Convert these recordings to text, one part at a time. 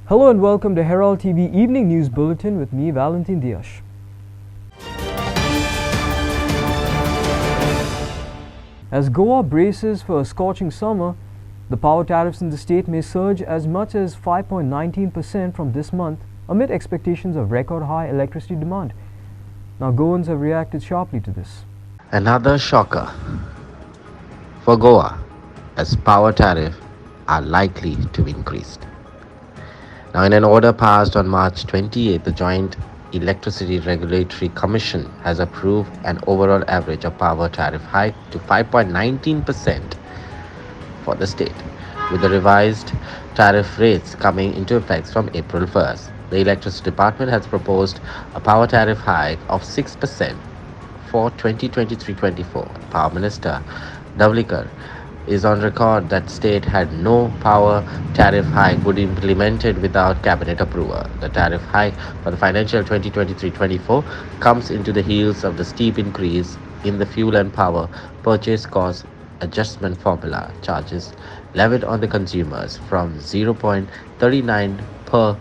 Hello and welcome to Herald TV Evening News Bulletin with me, Valentin Dias. As Goa braces for a scorching summer, the power tariffs in the state may surge as much as 5.19% from this month amid expectations of record high electricity demand. Now, Goans have reacted sharply to this. Another shocker for Goa as power tariffs are likely to increase. Now, in an order passed on March 28, the Joint Electricity Regulatory Commission has approved an overall average of power tariff hike to 5.19% for the state, with the revised tariff rates coming into effect from April 1st. The Electricity Department has proposed a power tariff hike of 6% for 2023-24. Power Minister Davlikar is on record that state had no power tariff hike would be implemented without cabinet approval. The tariff hike for the financial 2023-24 comes into the heels of the steep increase in the fuel and power purchase cost adjustment formula charges levied on the consumers from 0.39 per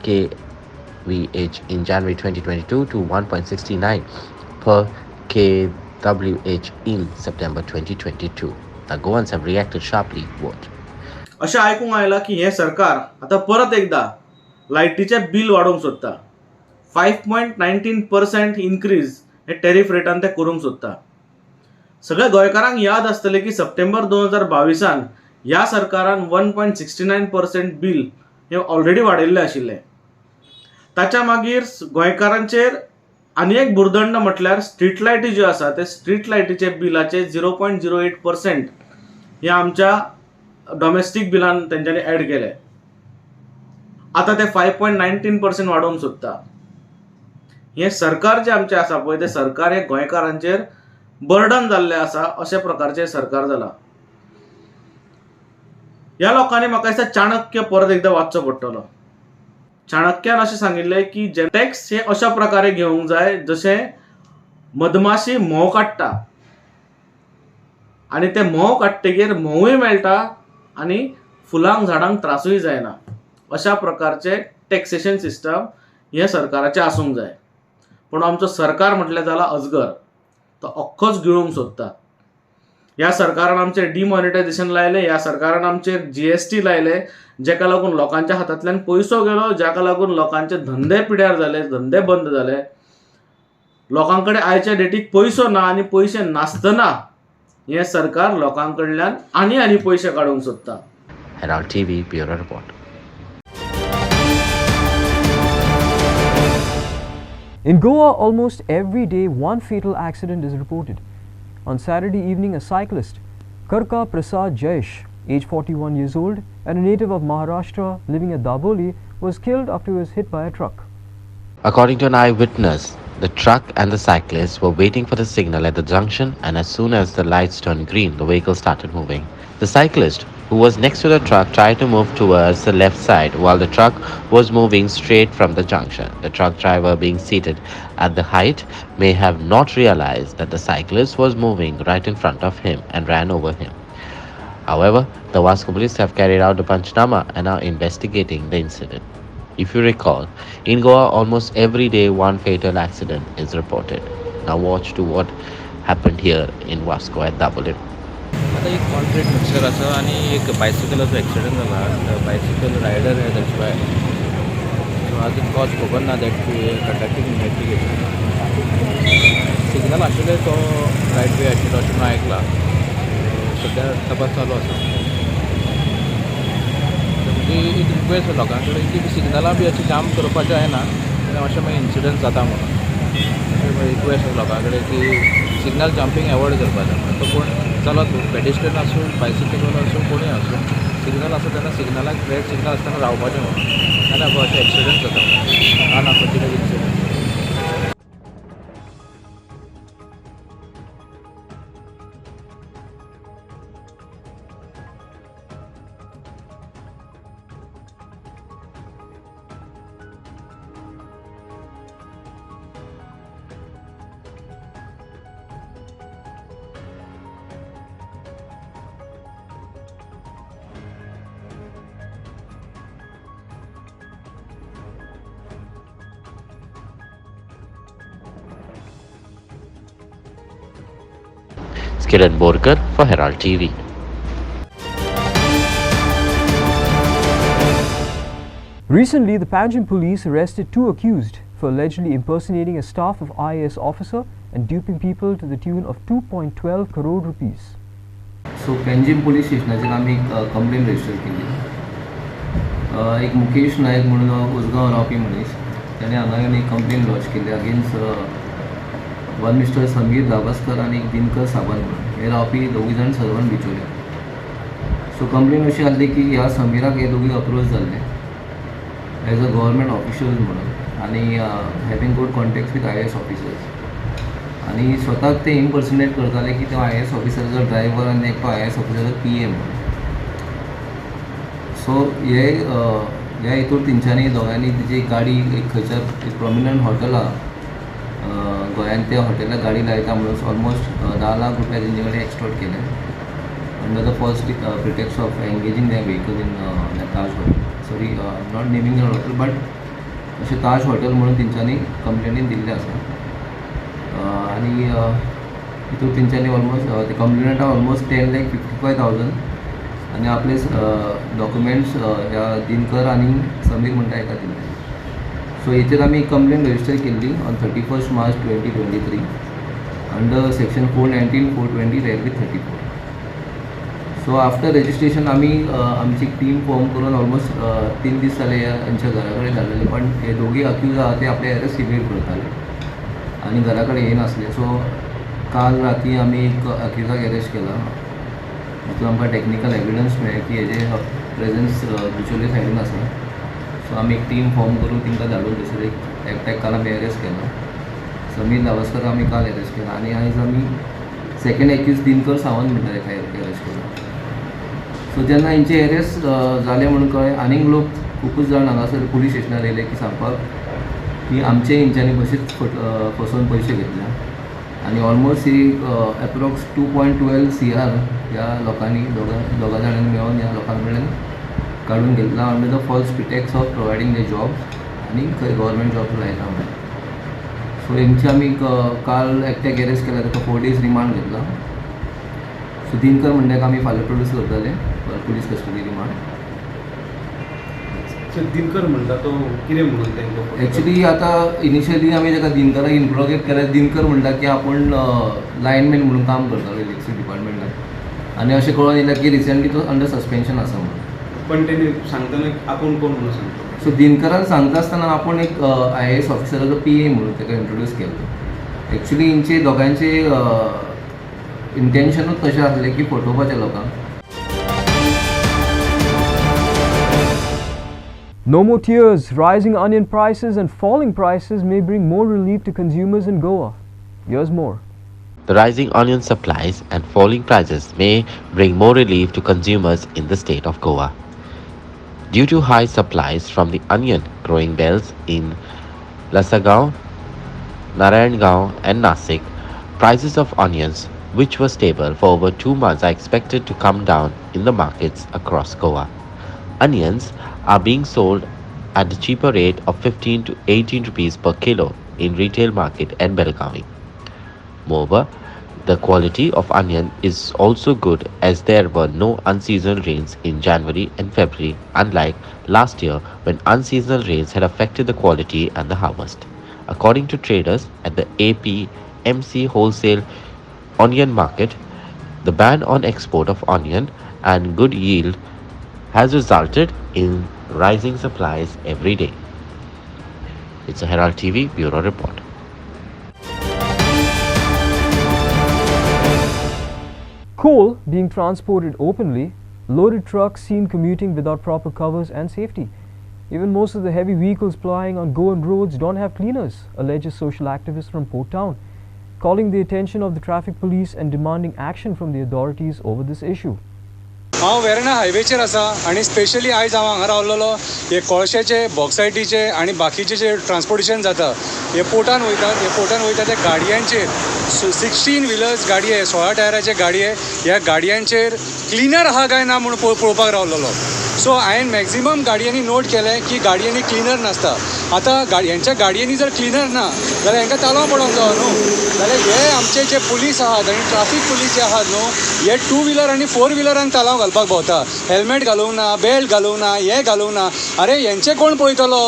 kWh in January 2022 to 1.69 per kWh in September 2022. The Goans have reacted sharply. What? अशें आयकूंक आयलां की हे सरकार आता परत एकदा लायटीचे bill वाडोवंक सोदता. 5.19% इन्क्रीज हे टॅरिफ रेटान ते करूंक सोदता. सगळ्या गोंयकारांक याद आसतलें की सप्टेंबर 2022 ह्या सरकारान 1.69% बिल हे ऑलरेडी वाडयल्लें आशिल्लें. ताच्या मागीर गोंयकारांचेर आनी एक भुर्दंड म्हटल्यार स्ट्रीट लायटी ज्यो आसा ते स्ट्रीट लायटीचे बिलाचे 0.08% हे आमच्या डोमेस्टीक बिलान तेंच्यांनी ऍड केले. आता ते 5.19% वाडोवंक सोदता. हे सरकार जे आमचे आसा पळय ते सरकार हे गोंयकारांचेर बर्डन जाल्ले आसा अशा प्रकारचे सरकार जाला. ह्या लोकांनी म्हाका दिसता चाणक्य परत एकदा वाचचो पडटलो. चाणक्यान अशें सांगिल्लें की जे टॅक्स हे अशा प्रकारे घेवंक जाय जशें मधमाशी म्होंव काडटा आनी ते म्होंव काडटकीर म्होंवूय मेळटा आनी फुलांक झाडांक त्रासूय जायना. अशा प्रकारचे टॅक्सेशन सिस्टम हे सरकाराचे आसूंक जाय. पूण आमचो सरकार म्हटल्यार जाला अजगर. तो अख्खोच गिळूंक सोदता. ह्या सरकारान आमचे डिमॉनिटायझेशन लायले, ह्या सरकारान आमचेर जीएसटी लायले, जेका लागून लोकांच्या हातांतल्यान पयसो गेलो, जाका लागून लोकांचे धंदे पिड्यार जाले, धंदे बंद जाले. लोकांकडे आयच्या डेटीक पयसो ना आनी पयशे नासतना हे सरकार लोकांकडल्यान आनी पयशे काडूंक सोदता. Herald TV Bureau Report. In Goa, almost every day one fatal accident is reported. On Saturday evening, a cyclist, Karka Prasad Jaish, age 41 years old and a native of Maharashtra living at Daboli, was killed after he was hit by a truck. According to an eyewitness, the truck and the cyclist were waiting for the signal at the junction, and as soon as the lights turned green, the vehicle started moving. The cyclist, who was next to the truck, tried to move towards the left side while the truck was moving straight from the junction. The truck driver, being seated at the height, may have not realized that the cyclist was moving right in front of him and ran over him. However, the Vasco police have carried out the Panchnama and are investigating the incident. If you recall, in Goa, almost every day one fatal accident is reported. Now watch to what happened here in Vasco at Daboli. आता एक concrete mixer आसा आनी एक बायसिकलाचो accident जाला. Bicycle rider हे that's why so आजून cause खबर ना दॅट कंडक्टींग इन्व्हेस्टिगेशन. सिग्नल आशिल्ले तो रायट वे आशिल्लो अशें हांवें आयकलां. सद्या तपास चालू आसा. म्हणजे एक रिक्वेस्ट लोकां कडेन की सिग्नलां बी अशी जाम करपाचें जायना तेन्ना अशें मागीर इन्सिडंट जाता म्हणून. रिक्वेस्ट लोकां कडेन की सिग्नल जंपींग एवॉयड करपाचें. तो कोण चलत पेडिस्ट्रियन आसूं बायसिकल आसूं कोणूय आसूं सिग्नल आसा तेन्ना सिग्नलाक रेड सिग्नल आसतना रावपाचें म्हणून. नाजाल्यार अशें एक्सिडंट जाता unfortunate incident. Kiran Borkar for Herald TV. Recently, the Panjim police arrested 2 accused for allegedly impersonating a staff of IAS officer and duping people to the tune of 2.12 crore rupees. So Panjim police स्टेशनाचेर आमी complain register केली. एक मुकेश नायक म्हणून उसगांव रावपी मनीस ताणें हांगा येवन एक कंप्लेन लॉन्च केली अगेन्स्ट वन मिस्टर समीर दाबास्कर आनी एक दिनकर सावंत म्हणून हे रावपी दोगी जाण सर्वंट बिचोले. सो कंप्लेन अशी आसली की ह्या समीराक हे दोगी अप्रोच जाल्ले एज अ गव्हर्मेंट ऑफिशियल म्हणून आनी having good contact with IAS officers आणि स्वताक ते इम्पर्सनेट करताले की तो IAS ऑफिसराचो ड्रायव्हर आनी एक तो IAS ऑफिसराचो PA म्हणून. सो ह्या हितूर तेंच्यांनी दोगांनी तेजी गाडी एक खंयच्या एक प्रॉमिनंट हॉटेल आहा गोंयांत त्या हॉटेलाक गाडी लायता म्हणून ऑलमोस्ट 10 लाख रुपया तेंचे कडेन एक्सटॉर्ट केले under the false pretext of engaging their vehicle in Taj hotel. Sorry not naming the hotel but अशें ताज हॉटेल म्हणून तेंच्यांनी कंप्लेनीन दिल्लें आसा. आणि हितूर तेंच्यांनी ऑलमोस्ट ते कंप्लेनंटाक ऑलमोस्ट 10,55,000 आनी आपले डॉक्युमेंट्स ह्या दिनकर आनी समीर म्हणटा हेका दिल्ले. सो हेचेर आमी कंप्लेन रजिस्टर केल्ली on 31 March 2023 under section 419, 420 railway 34. So after registration आमी आमची टीम फॉर्म करून ऑलमोस्ट 3 दीस जाले हेंच्या घरा कडेन धाडलेले पण हे दोगी अक्यूज आहा ते आपले अरेस्ट इवेड करताले आनी घरा कडेन येनासले. सो काल राती आमी एक अक्यूजाक अरेस्ट केला. तितून आमकां टॅक्निकल एविडन्स मेळ्ळे की हेजे प्रेजन्स बिचोले सायडीन आसा. सो आमी एक टीम फॉर्म करून तेंकां धाडून दुसरे एकट्याक काल आमी अरेस्ट केला. समीर दावास्कर आमी काल अरेस्ट केला आनी आयज आमी सेकंड एक्यूज दिनकर सावंत म्हणटा तेका अरेस्ट केला. सो जेन्ना हेंचे अरेस्ट जाले म्हणून कळ्ळें आनीक लोक खूबच जाण हांगासर पुलीस स्टेशनार येयले की सांगपाक की आमचे हेंच्यांनी कशेंच फसोवन पयशे घेतल्या आनी ऑलमोस्ट ही एप्रॉक्स 2.12 CR ह्या लोकांनी दोगा जाणांनी मेळून ह्या लोकां कडल्यान काडून घेतला under the false pretext of providing the jobs आनी खंय गव्हर्मेंट जॉब लायता म्हणून. सो हेंची आमी काल एकट्याक अरेस्ट केला ताका 4 days रिमांड घेतला. सो दिनकर म्हणल्याक आमी फाल्यां प्रोड्यूस करतले पुलीस कस्टडी रिमांड. दिनकर म्हणटा तो कितें म्हणून तेंकां एक्चुअली आतां इनिशियली आमी ताका दिनकराक इंट्रोगेट केल्यार दिनकर म्हणटा की आपूण लायनमॅन म्हणून काम करतालो इलेक्ट्रिसिटी डिपार्टमेंटात आनी अशें कळून येयला की रिसेंटली तो अंडर सस्पेन्शन आसा म्हणून. पण तेणी सांगतना आपूण कोण म्हणून सांगता. सो दिनकरान सांगता आसतना आपूण एक IAS ऑफिसराचो PA म्हणून ताका इंट्रोड्यूस केलो. एक्चुअली हेंचे दोगांचे इंटेन्शनूच तशें आसलें की फटोवपाचें लोकांक. No more tears. Rising onion prices and falling prices may bring more relief to consumers in Goa. Here's more. The rising onion supplies and falling prices may bring more relief to consumers in the state of Goa. Due to high supplies from the onion growing belts in Lasagaon, Narayangaon and Nasik, prices of onions, which were stable for over 2 months, are expected to come down in the markets across Goa. Onions are being sold at the cheaper rate of 15 to 18 rupees per kilo in retail market and Belgavi. Moreover, the quality of onion is also good as there were no unseasonal rains in January and February, unlike last year when unseasonal rains had affected the quality and the harvest. According to traders at the APMC wholesale onion market, the ban on export of onion and good yield has resulted in rising supplies every day. It's a Herald TV Bureau report. Coal being transported openly, loaded trucks seen commuting without proper covers and safety. Even most of the heavy vehicles plying on Goan roads don't have cleaners, alleges social activists from Port Town, calling the attention of the traffic police and demanding action from the authorities over this issue. हांव वेर्णा हायवेचेर आसा आनी specially आयज हांव हांगा रावलेलो हे कोळशाचे बॉक्सायटीचे आनी बाकीचे जे transportation जाता हे पोर्टान वयता त्या गाडयांचेर 16 व्हिलर्स गाडी आहे 16 टायराचे गाडी आहे ह्या गाडयांचेर क्लिनर आहा काय ना म्हणून पळोवपाक रावलेलो. सो हांवें मॅक्झिमम गाडयांनी नोट केलें की गाडयांनी क्लिनर नासता. आतां हेंच्या गाडयेनी जर क्लिनर ना जाल्यार हेंकां ताळो पडोंक जाय न्हू. जाल्यार हे आमचे जे पुलीस आहात आनी ट्राफीक पुलीस जे आहात न्हू, हे 2 व्हिलर आनी 4 व्हिलरांक ताळो घालपाक भोंवता. हेल्मेट घालूंक ना, बेल्ट घालूंक ना, हे घालूंक ना. अरे हेंचे कोण पळयतलो?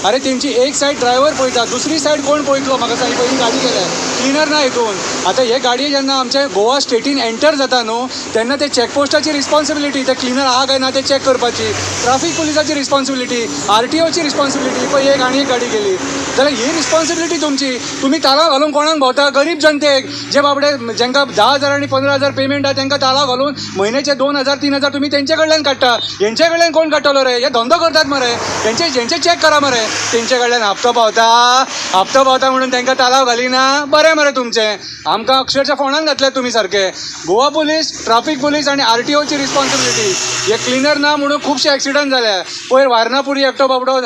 अरे तेंची एक सायड ड्रायव्हर पळयता, दुसरी सायड कोण पळयतलो? म्हाका सांग, पयलीं गाडी गेल्या क्लिनर ना हितून. आतां हे गाडये जेन्ना आमच्या गोवा स्टेटीन एंटर जाता न्हू, तेन्ना ते चॅकपोस्टाची रिस्पॉन्सिबिलिटी, ते क्लिनर आहा काय ना ते चॅक करपाची, ट्राफीक पुलिसाची रिस्पॉन्सिबिलिटी, RTOची रिस्पॉन्सिबिलिटी. पळय एक आनी एक गाडी गेली जाल्यार ही रिस्पॉन्सिबिलिटी तुमची. तुमी ताळो घालून कोणाक भोंवता? गरीब जनतेक, जे बाबडे जेंकां 10,000 आनी 15,000 पेमेंट आहा तांकां ताळो घालून म्हयन्याचे 2,000 3,000 तुमी तेंचे कडल्यान काडटा. हेंचे कडल्यान कोण काडटलो रे? हे धंदो करतात मरे. हेंचे चॅक करा मरे. तेंचे कडल्यान हप्तो पावता म्हणून तांकां ताळो घालिना. बरें मरे तुमचें. आमकां अक्षरशः फोंडान घातल्यात तुमी सारके. गोवा पुलीस, ट्राफीक पुलीस आनी RTOची रिस्पॉन्सिबिलिटी. हे क्लिनर ना म्हणून खुबशे एक्सिडंट जाले. पयर वारणापुरी एकटो बाबडो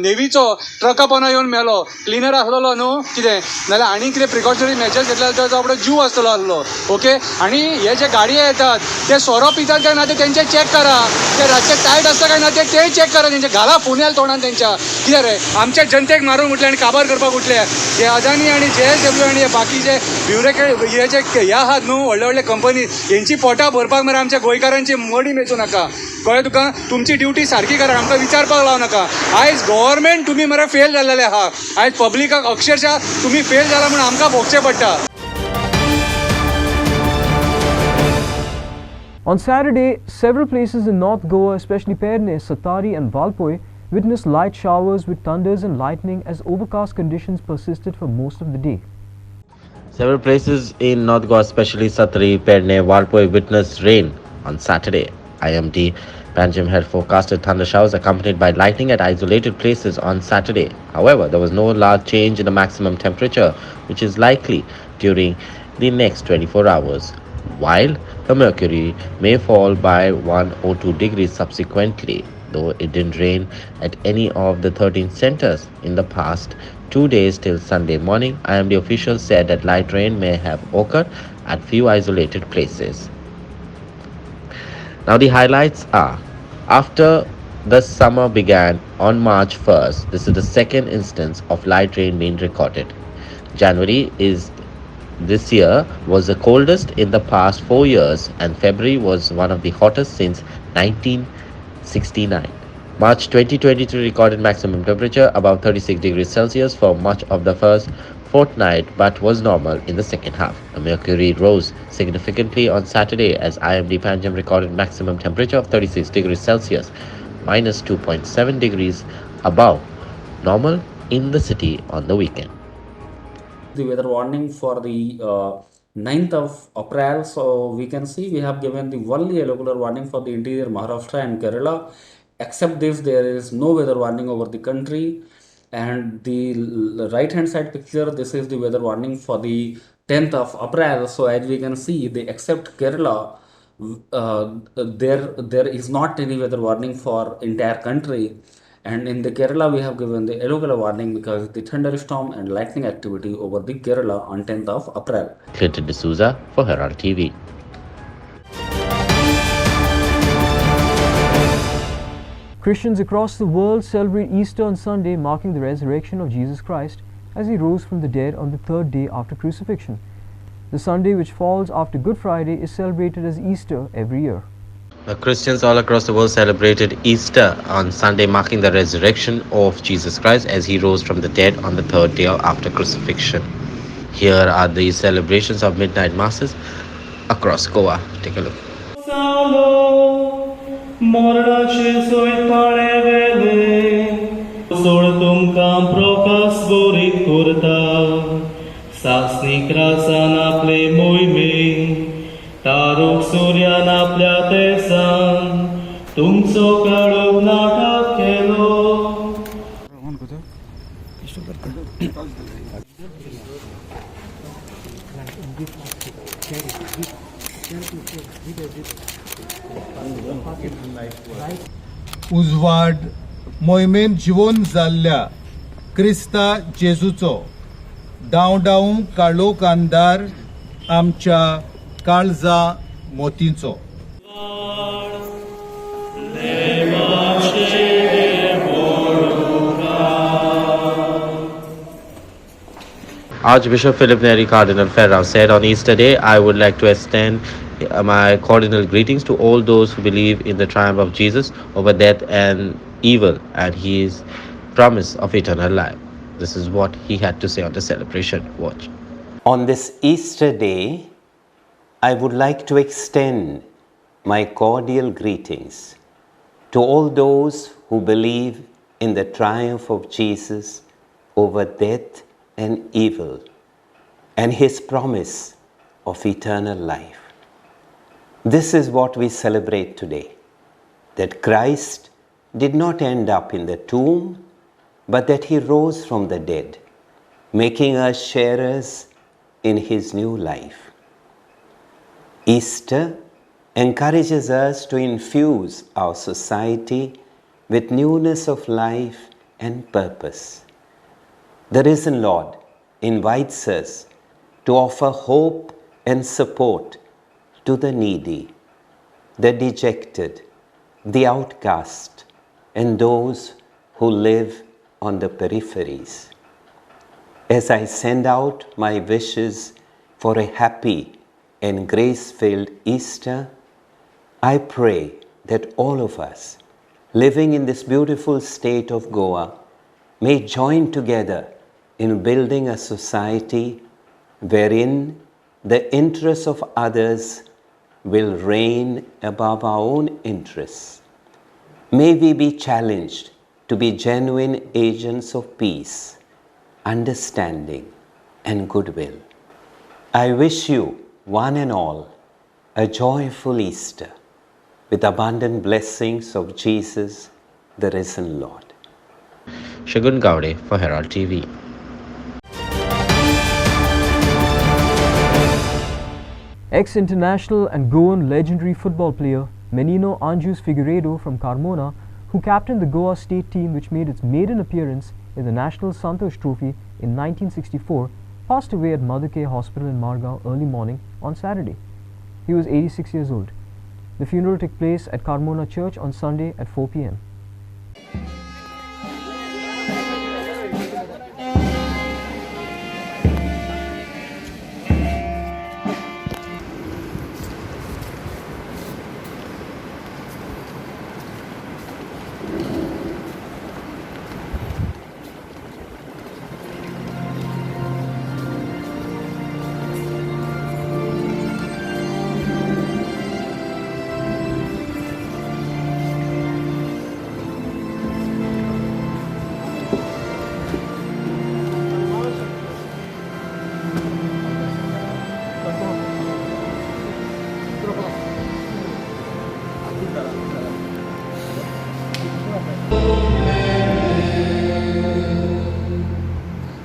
नेवीचो ट्रका पोंदा येवन मेलो. क्लिनर आसलो न्हू, कितें नाल्यार आनी कितें प्रिकॉशनरी मेजर्स घेतले तो बाबडो जीव आसतलो आसलो. ओके. आनी हे जे गाडये येतात ते सोरो पितात काय ना ते तेंचे चॅक करा. ते रातचे टायट आसता काय ना ते चॅक करा. तेंचे घाला फोन्याल तोंडान तेंच्या. कितें रे आमच्या जनतेक मारूंक उठले आनी काबार करपाक उठले. हे अदानी आनी JSW आनी हे बाकीचे ब्युरोक्रेट हे जे ह्या आहात न्हू व्हडले व्हडले कंपनी, हेंची पोटां भरपाक मरे आमच्या गोंयकारांची मडी मेचूं नाका. कळ्ळें तुका? तुमची ड्युटी सारकी करा. आमकां विचारपाक लावं नाका. आयज गव्हर्मेंट तुमी मरे फेल जाल्लेले आहा. आयज पब्लिकाक अक्षरशः तुमी फेल जाला म्हणून आमकां भोगचें पडटा. On Saturday, several places in North Goa, especially Perne, Satari and Valpoi, witnessed light showers with thunders and lightning as overcast conditions persisted for most of the day. Several places in North Goa, especially Satari, Perne, Valpoi, witnessed rain on Saturday. IMD Panjim had forecasted thunder showers accompanied by lightning at isolated places on Saturday. However, there was no large change in the maximum temperature, which is likely during the next 24 hours, while the mercury may fall by 1 or 2 degrees subsequently. Though it didn't rain at any of the 13 centers in the past 2 days till Sunday morning, IMD officials said that light rain may have occurred at few isolated places. Now the highlights are, after the summer began on March 1st, this is the second instance of light rain being recorded. January this year was the coldest in the past 4 years, and February was one of the hottest since 1969. March 2023 recorded maximum temperature above 36 degrees Celsius for much of the first fortnight, but was normal in the second half. The mercury rose significantly on Saturday as IMD Panjim recorded maximum temperature of 36 degrees Celsius, minus 2.7 degrees above normal in the city on the weekend. The weather warning for the 9th of April, so we can see we have given the only yellow color warning for the interior Maharashtra and Kerala. Except this, there is no weather warning over the country. And the right hand side picture, this is the weather warning for the 10th of April. So as we can see, except Kerala, there is not any weather warning for entire country. And in the Kerala, we have given the yellow color warning because the thunderstorm and lightning activity over the Kerala on 10th of April. Clinton D'Souza for Herald TV. Christians across the world celebrate Easter on Sunday, marking the resurrection of Jesus Christ as he rose from the dead on the third day after crucifixion. The Sunday, which falls after Good Friday, is celebrated as Easter every year. Christians all across the world celebrated Easter on Sunday, marking the resurrection of Jesus Christ as he rose from the dead on the third day after crucifixion. Here are the celebrations of midnight masses across Goa. Take a look. मरणाचे सोयताळे वेले सोड तुमकां प्रकाश बोरीत करता सासनीक रासान आपले मोहिमे तारूक सूर्यान आपल्या तेसान तुमचो काळोख नाटक केलो. उजवाड मोहिमेन जिवोन जाल्ल्या क्रिस्ता जेजूचो डावडाव काळोख अंधार आमच्या काळजा मोतींचो. Archbishop Philip Neri Cardinal Ferrao said on Easter Day, I would like to extend my cardinal greetings to all those who believe in the triumph of Jesus over death and evil and his promise of eternal life. This is what he had to say on the celebration. Watch. On this Easter Day, I would like to extend my cordial greetings to all those who believe in the triumph of Jesus over death and evil and his promise of eternal life. This is what we celebrate today, that Christ did not end up in the tomb, but that he rose from the dead, making us sharers in his new life. Easter encourages us to infuse our society with newness of life and purpose. The risen Lord invites us to offer hope and support to the needy, the dejected, the outcast, and those who live on the peripheries. As I send out my wishes for a happy and grace-filled Easter, I pray that all of us living in this beautiful state of Goa may join together in building a society wherein the interests of others will reign above our own interests. May we be challenged to be genuine agents of peace, understanding, and goodwill. I wish you, one and all, a joyful Easter with abundant blessings of Jesus, the risen Lord. Shagun Gowde for Herald TV. Ex-international and Goan legendary football player Menino Figueredo from Carmona, who captained the Goa state team which made its maiden appearance in the National Santosh Trophy in 1964, passed away at Mother Care Hospital in Margao early morning on Saturday. He was 86 years old. The funeral took place at Carmona Church on Sunday at 4 p.m.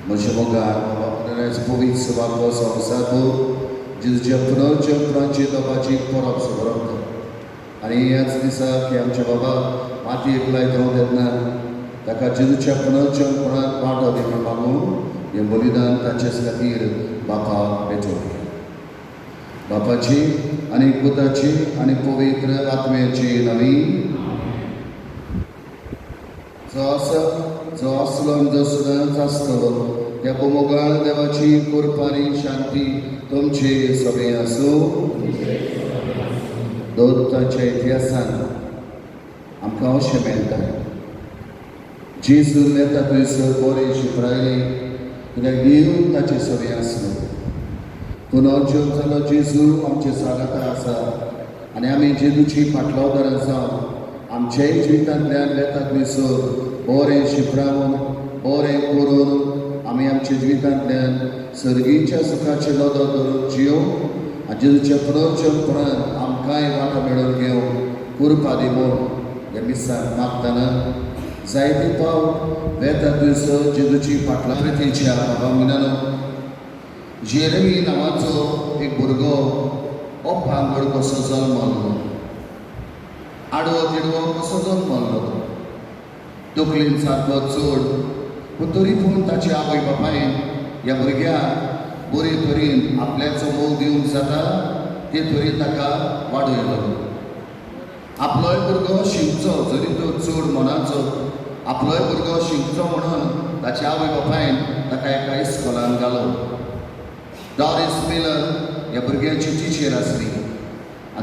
Możemy powiedzieć słowa sąsadu, że wprowadzi Francie do bardziej porab sobronka. Ani jak nisa kiam baba mati eklai drodetna, taka jezucia wprowadzi pada di perbangun yang bolidan taches katir Bapa Bejoki. Bapaci, ani putaci, ani pavitra atmeci navi. Zoaslam dosudan zastavon. या पोमोगाल देवाची कुर्बानी शांती तुमची सगळे असो दोताच्या इतिहासान आमकां अशें मेळटा जेजू येता थंयसर बरें शिपरायले कित्याक देव ताचे सगळे आसलो पुनर्जन्म जालो जेजू आमचे स्वागतार आसा आनी आमी जेजूची फाटलावदार जावन आमच्याय जिवितांतल्यान येता थंयसर बरें शिपरावन बरें करून आमी आमच्या जिवितांतल्यान सर्गीच्या सुखाचे लोदो धरून जियोंक आनी जेजूच्या पुनर्जन्मपणान आमकांय वांटो मेळोवन घेवंक कुर्बा दी म्हूण ह्या मिसाक मागतना जायते फावट वेता थंयसर जेजूची फाटलावरीच्या बाबा मिनानो जेरेमी नांवाचो एक भुरगो अपांगड कसो जल्मलो आडवो तिडवो कसो जल्मलो तकलेन सारको चड पूण तरी पूण ताचे आवय बापायन ह्या भुरग्याक बरे तरेन आपल्याचो मोग दिवंक जाता ते तरेन ताका वाडयलो आपलोय भुरगो शिंवचो जरी तो चड मनाचो आपलोय भुरगो शिंवचो म्हणून ताचे आवय बापायन ताका एका इस्कॉलान घालो. डॉरिस मिलर ह्या भुरग्याची टिचर आसली.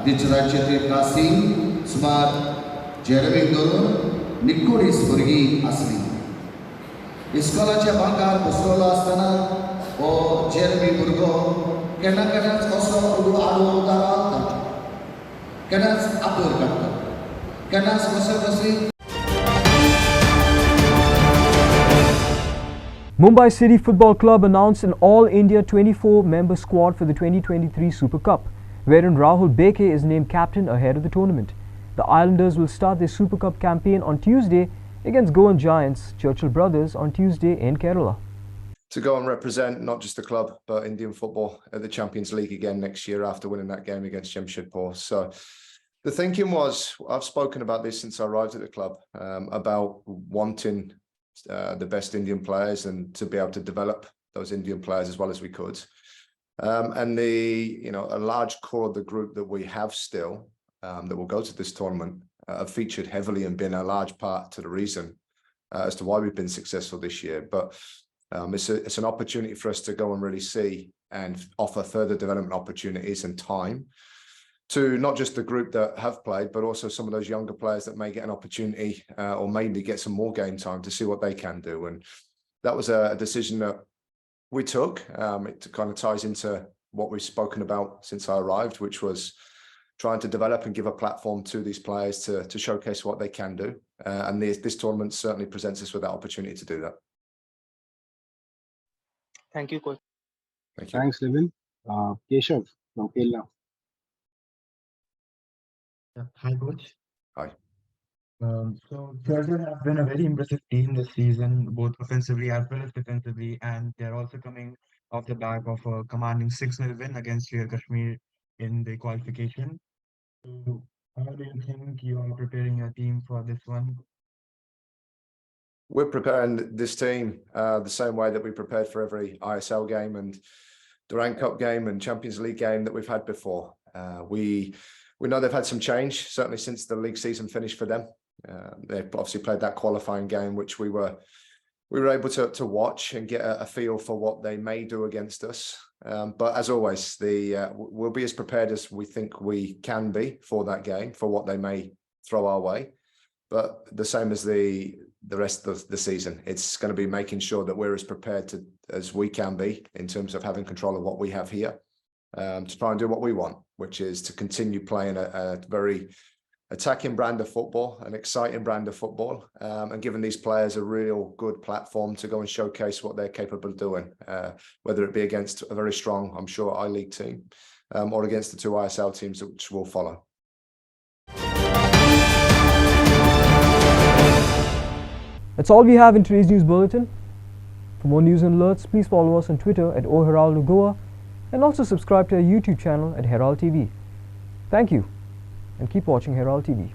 टिचराचे ती कासीम सुमार जेरमीक धरून 19 भुरगीं आसली. इस्कॉलाच्या बांकार बसलेलो आसतना हो जेरमी भुरगो केन्ना केन्नाच कसो आडवो दारांत काडटा, केन्नाच आपोर काडटा, केन्नाच कसली. Mumbai City Football Club announced an All-India 24-member squad for the 2023 Super Cup, wherein Rahul Beke is named captain ahead of the tournament. The Islanders will start their Super Cup campaign on Tuesday against Goan giants Churchill Brothers on Tuesday in Kerala. To go and represent not just the club but Indian football at the Champions League again next year after winning that game against Jamshedpur. So the thinking was, I've spoken about this since I arrived at the club, about wanting the best Indian players and to be able to develop those Indian players as well as we could. And a large core of the group that we have still that will go to this tournament have featured heavily and been a large part to the reason as to why we've been successful this year. But it's an opportunity for us to go and really see and offer further development opportunities and time to not just the group that have played, but also some of those younger players that may get an opportunity or maybe get some more game time to see what they can do. And that was a decision that we took. It kind of ties into what we've spoken about since I arrived, which was trying to develop and give a platform to these players to showcase what they can do. And this tournament certainly presents us with that opportunity to do that. Thank you, Coach. Thank you. Thanks, Levin. Keshav from Kerala. Hi, Coach. Hi. So Churchill have been a very impressive team this season, both offensively as well as defensively, and they're also coming off the back of a commanding 6-0 win against Real Kashmir in the qualification. So how do you think you are preparing your team for this one? We're preparing this team the same way that we prepared for every ISL game and Durand Cup game and Champions League game that we've had before. We know they've had some change, certainly since the league season finished for them. They've obviously played that qualifying game, which we were able to watch and get a feel for what they may do against us. But as always, we'll be as prepared as we think we can be for that game, for what they may throw our way. But the same as the rest of the season, it's going to be making sure that we're as prepared as we can be in terms of having control of what we have here, to try and do what we want, which is to continue playing a very attacking brand of football, an exciting brand of football, and giving these players a real good platform to go and showcase what they're capable of doing, whether it be against a very strong, I'm sure, I-League team, or against the 2 ISL teams which will follow. That's all we have in today's news bulletin. For more news and alerts, please follow us on Twitter at Herald Goa and also subscribe to our YouTube channel at Herald TV. Thank you and keep watching Herald TV.